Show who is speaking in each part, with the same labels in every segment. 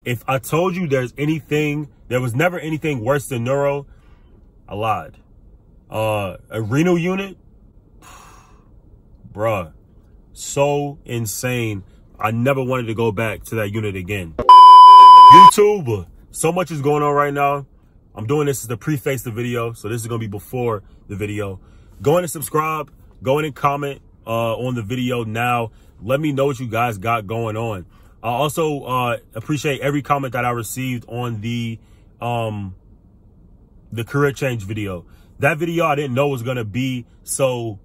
Speaker 1: if I told you there was never anything worse than neuro, I lied. A renal unit, bruh, so insane. I never wanted to go back to that unit again. YouTube, so much is going on right now. I'm doing this to preface the video, so this is going to be before the video. Go in and subscribe. Go in and comment on the video now. Let me know what you guys got going on. I also appreciate every comment that I received on the career change video. That video I didn't know was going to be so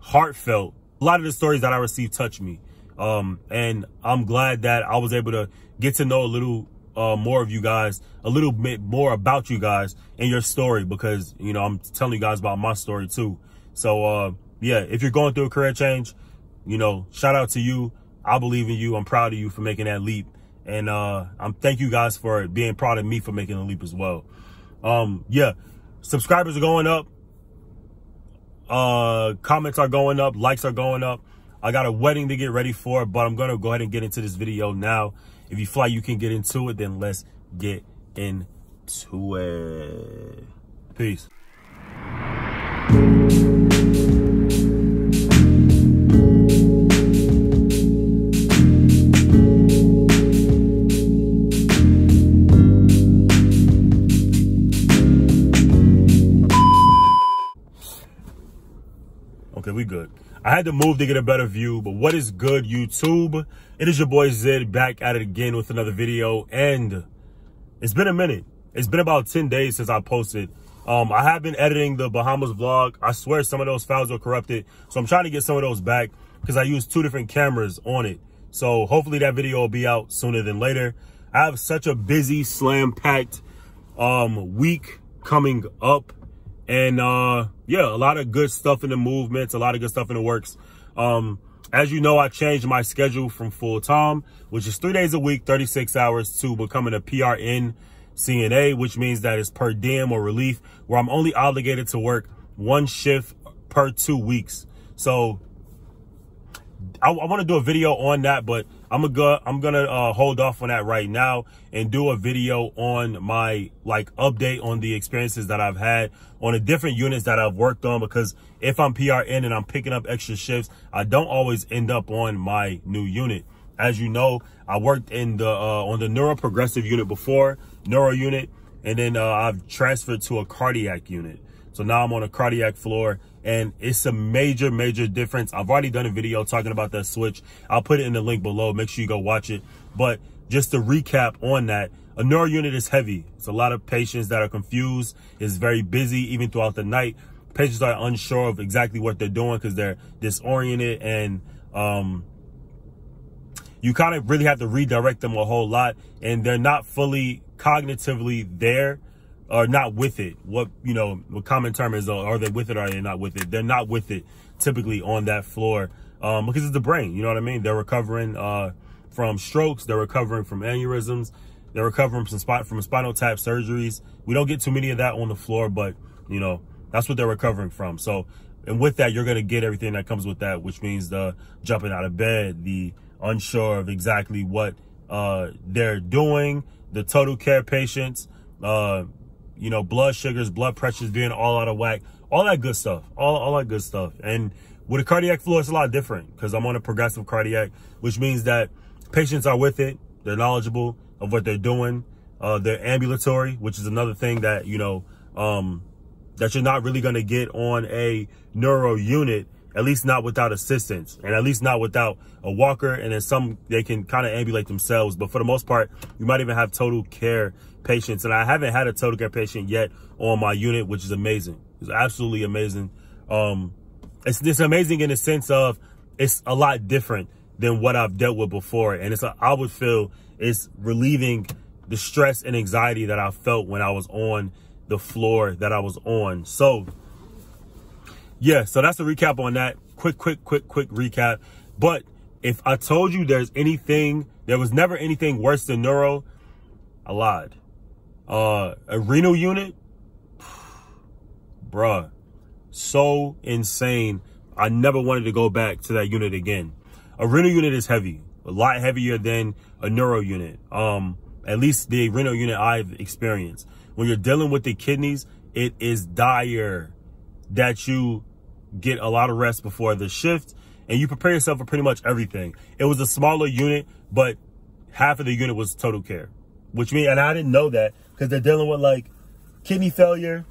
Speaker 1: heartfelt. A lot of the stories that I received touched me. And I'm glad that I was able to get to know a little more of you guys, a little bit more about you guys and your story, because, you know, I'm telling you guys about my story too. So, yeah, if you're going through a career change, you know, shout out to you. I believe in you. I'm proud of you for making that leap. And thank you guys for being proud of me for making the leap as well. Yeah, subscribers are going up. Comments are going up. Likes are going up. I got a wedding to get ready for, but I'm going to go ahead and get into this video now. If you feel like you can get into it, then let's get into it. Peace. Okay, we good. I had to move to get a better view, but what is good, YouTube? It is your boy Zed back at it again with another video, and it's been a minute. It's been about 10 days since I posted. I have been editing the Bahamas vlog. I swear some of those files were corrupted, so I'm trying to get some of those back because I used 2 different cameras on it. So hopefully that video will be out sooner than later. I have such a busy, slam-packed week coming up. And yeah, a lot of good stuff in the movements, a lot of good stuff in the works. As you know, I changed my schedule from full-time, which is 3 days a week, 36 hours, to becoming a PRN CNA, which means that it's per diem or relief, where I'm only obligated to work 1 shift per 2 weeks. So I want to do a video on that, but I'm gonna hold off on that right now and do a video on my update on the experiences that I've had on the different units that I've worked on, because if I'm PRN and I'm picking up extra shifts, I don't always end up on my new unit. As you know, I worked in the on the neuroprogressive unit before, neuro unit, and then I've transferred to a cardiac unit. So now I'm on a cardiac floor, and it's a major, major difference. I've already done a video talking about that switch. I'll put it in the link below. Make sure you go watch it. But just to recap on that, a neuro unit is heavy. It's a lot of patients that are confused. It's very busy even throughout the night. Patients are unsure of exactly what they're doing because they're disoriented, and you kind of really have to redirect them a whole lot, and they're not fully cognitively there. Or not with it. What common term is, are they with it or are they not with it? They're not with it typically on that floor because it's the brain. You know what I mean? They're recovering from strokes. They're recovering from aneurysms. They're recovering from spinal tap surgeries. We don't get too many of that on the floor, but, you know, that's what they're recovering from. So, and with that, you're going to get everything that comes with that, which means the jumping out of bed, the unsure of exactly what they're doing, the total care patients, you know, blood sugars, blood pressures being all out of whack, all that good stuff, all that good stuff. And with a cardiac floor, it's a lot different because I'm on a progressive cardiac, which means that patients are with it. They're knowledgeable of what they're doing. They're ambulatory, which is another thing that, you know, that you're not really going to get on a neuro unit, at least not without assistance, and at least not without a walker. And then they can kind of ambulate themselves. But for the most part, you might even have total care patients. And I haven't had a total care patient yet on my unit, which is amazing. It's absolutely amazing. It's amazing in the sense of it's a lot different than what I've dealt with before. And I would feel it's relieving the stress and anxiety that I felt when I was on the floor that I was on. So yeah, so that's a recap on that. Quick recap. But if I told you there was never anything worse than neuro, I lied. A renal unit, bruh, so insane. I never wanted to go back to that unit again. A renal unit is heavy, a lot heavier than a neuro unit. At least the renal unit I've experienced. When you're dealing with the kidneys, it is dire that you get a lot of rest before the shift and you prepare yourself for pretty much everything. It was a smaller unit, but half of the unit was total care, which means, and I didn't know that because they're dealing with like kidney failure.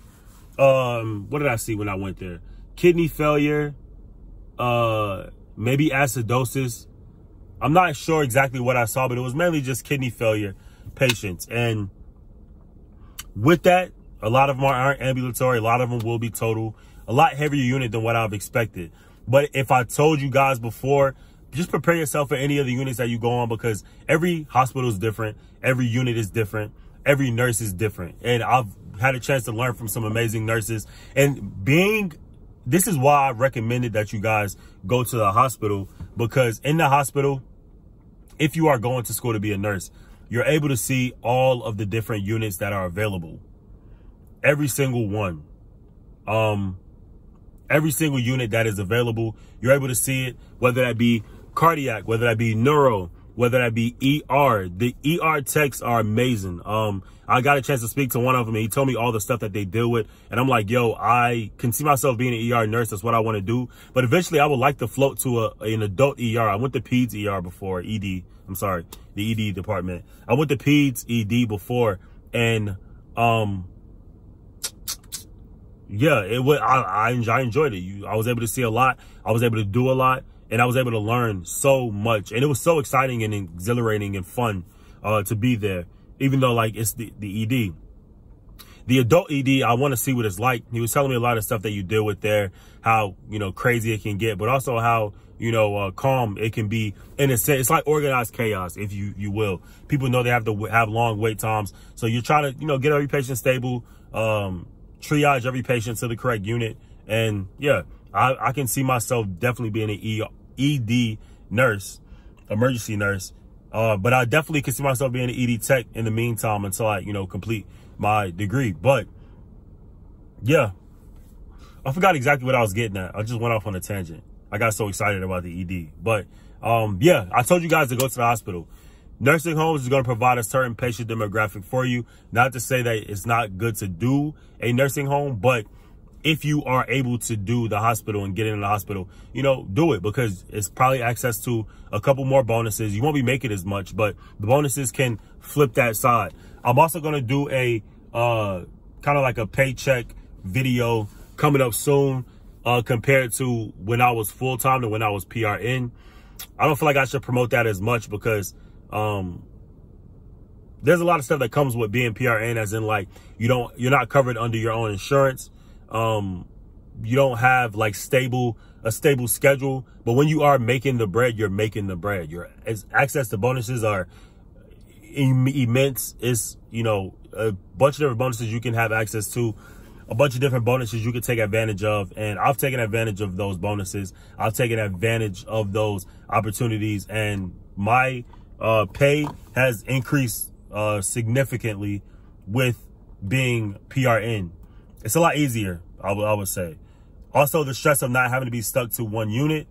Speaker 1: What did I see when I went there? Kidney failure, maybe acidosis. I'm not sure exactly what I saw, but it was mainly just kidney failure patients. And with that, a lot of them aren't ambulatory. A lot of them will be total. A lot heavier unit than what I've expected. But if I told you guys before, just prepare yourself for any of the units that you go on, because every hospital is different. Every unit is different. Every nurse is different. And I've had a chance to learn from some amazing nurses. And this is why I recommended that you guys go to the hospital, because in the hospital, if you are going to school to be a nurse, you're able to see all of the different units that are available. Every single one. Every single unit that is available, you're able to see it, whether that be cardiac, whether that be neuro, whether that be ER. The ER techs are amazing. I got a chance to speak to one of them, and he told me all the stuff that they deal with. And I'm like, yo, I can see myself being an ER nurse. That's what I want to do. But eventually I would like to float to an adult ER. I went to peds ER before, ED. I'm sorry, the ED department. I went to peds ED before, and yeah, I enjoyed it. I was able to see a lot. I was able to do a lot, and I was able to learn so much. And it was so exciting and exhilarating and fun to be there, even though like it's the ED. The adult ED, I want to see what it's like. He was telling me a lot of stuff that you deal with there, how, you know, crazy it can get, but also how, you know, calm it can be. In a sense, it's like organized chaos, if you will. People know they have to have long wait times. So you're trying to, you know, get every patient stable, triage every patient to the correct unit. And yeah, I can see myself definitely being an ED nurse, emergency nurse. But I definitely can see myself being an ED tech in the meantime until I, you know, complete my degree. But yeah, I forgot exactly what I was getting at. I just went off on a tangent. I got so excited about the ED. But yeah, I told you guys to go to the hospital. Nursing homes is going to provide a certain patient demographic for you. Not to say that it's not good to do a nursing home, but if you are able to do the hospital and get into the hospital, you know, do it, because it's probably access to a couple more bonuses. You won't be making as much, but the bonuses can flip that side. I'm also going to do a kind of like a paycheck video coming up soon compared to when I was full-time to when I was PRN. I don't feel like I should promote that as much because there's a lot of stuff that comes with being PRN, as in like you're not covered under your own insurance. You don't have like a stable schedule, but when you are making the bread, you're making the bread. Your access to bonuses are immense. It's, you know, a bunch of different bonuses you can have access to, a bunch of different bonuses you can take advantage of. And I've taken advantage of those bonuses. I've taken advantage of those opportunities, and my pay has increased significantly with being PRN. It's a lot easier, I would say. Also, the stress of not having to be stuck to one unit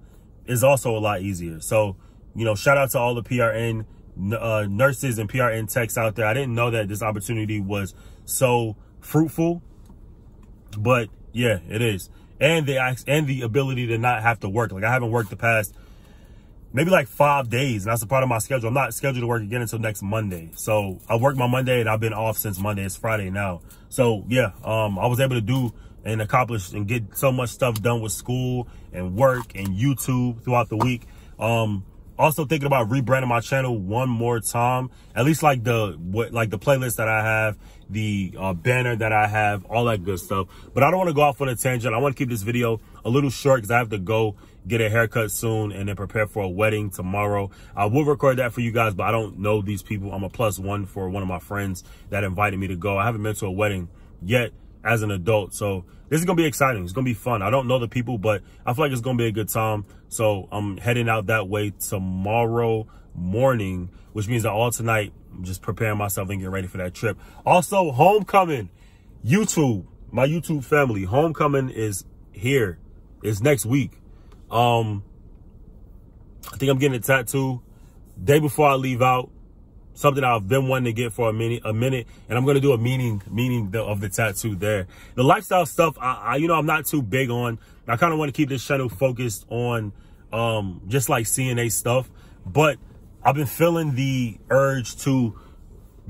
Speaker 1: is also a lot easier. So, you know, shout out to all the PRN nurses and PRN techs out there. I didn't know that this opportunity was so fruitful, but yeah, it is. And the ability to not have to work. Like, I haven't worked the past maybe like 5 days, and that's a part of my schedule. I'm not scheduled to work again until next Monday. So I worked my Monday, and I've been off since Monday. It's Friday now. So yeah, I was able to do and accomplish and get so much stuff done with school and work and YouTube throughout the week. Also thinking about rebranding my channel one more time, at least like the playlist that I have, the banner that I have, all that good stuff. But I don't want to go off on a tangent. I want to keep this video a little short because I have to go get a haircut soon and then prepare for a wedding tomorrow. I will record that for you guys, but I don't know these people. I'm a +1 for one of my friends that invited me to go. I haven't been to a wedding yet as an adult, so this is gonna be exciting. It's gonna be fun. I don't know the people, but I feel like it's gonna be a good time. So I'm heading out that way tomorrow morning, which means that all tonight I'm just preparing myself and getting ready for that trip. Also, homecoming, YouTube, my YouTube family, homecoming is here. It's next week. I think I'm getting a tattoo day before I leave out. something I've been wanting to get for a minute, and I'm gonna do a meaning of the tattoo there. The lifestyle stuff, I you know, I'm not too big on. I kind of want to keep this channel focused on just like CNA stuff, but I've been feeling the urge to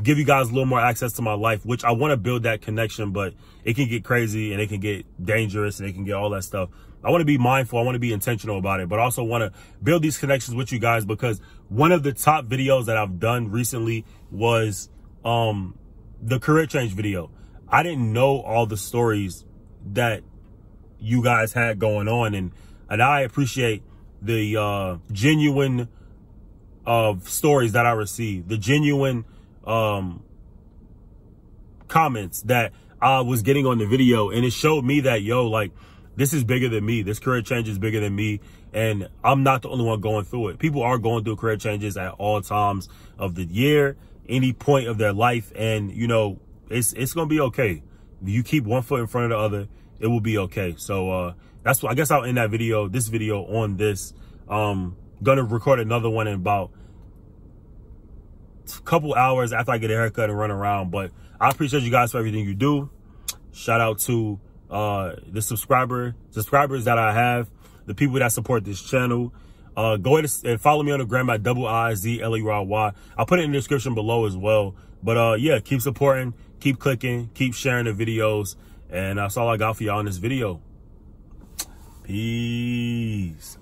Speaker 1: give you guys a little more access to my life, which I want to build that connection, but it can get crazy and it can get dangerous and it can get all that stuff. I want to be mindful. I want to be intentional about it, but I also want to build these connections with you guys, because one of the top videos that I've done recently was the career change video. I didn't know all the stories that you guys had going on, and I appreciate the genuine stories that I received, the genuine comments that I was getting on the video, and it showed me that, yo, like, this is bigger than me. This career change is bigger than me, and I'm not the only one going through it. People are going through career changes at all times of the year, any point of their life, and you know, it's gonna be okay. If you keep one foot in front of the other, it will be okay. So that's what I guess I'll end that video, this video on this. Gonna record another one in about a couple hours after I get a haircut and run around. But I appreciate you guys for everything you do. Shout out to the subscribers that I have, the people that support this channel. Go ahead and follow me on the gram at IZLERY. I'll put it in the description below as well. But yeah, keep supporting, keep clicking, keep sharing the videos, and that's all I got for y'all in this video. Peace.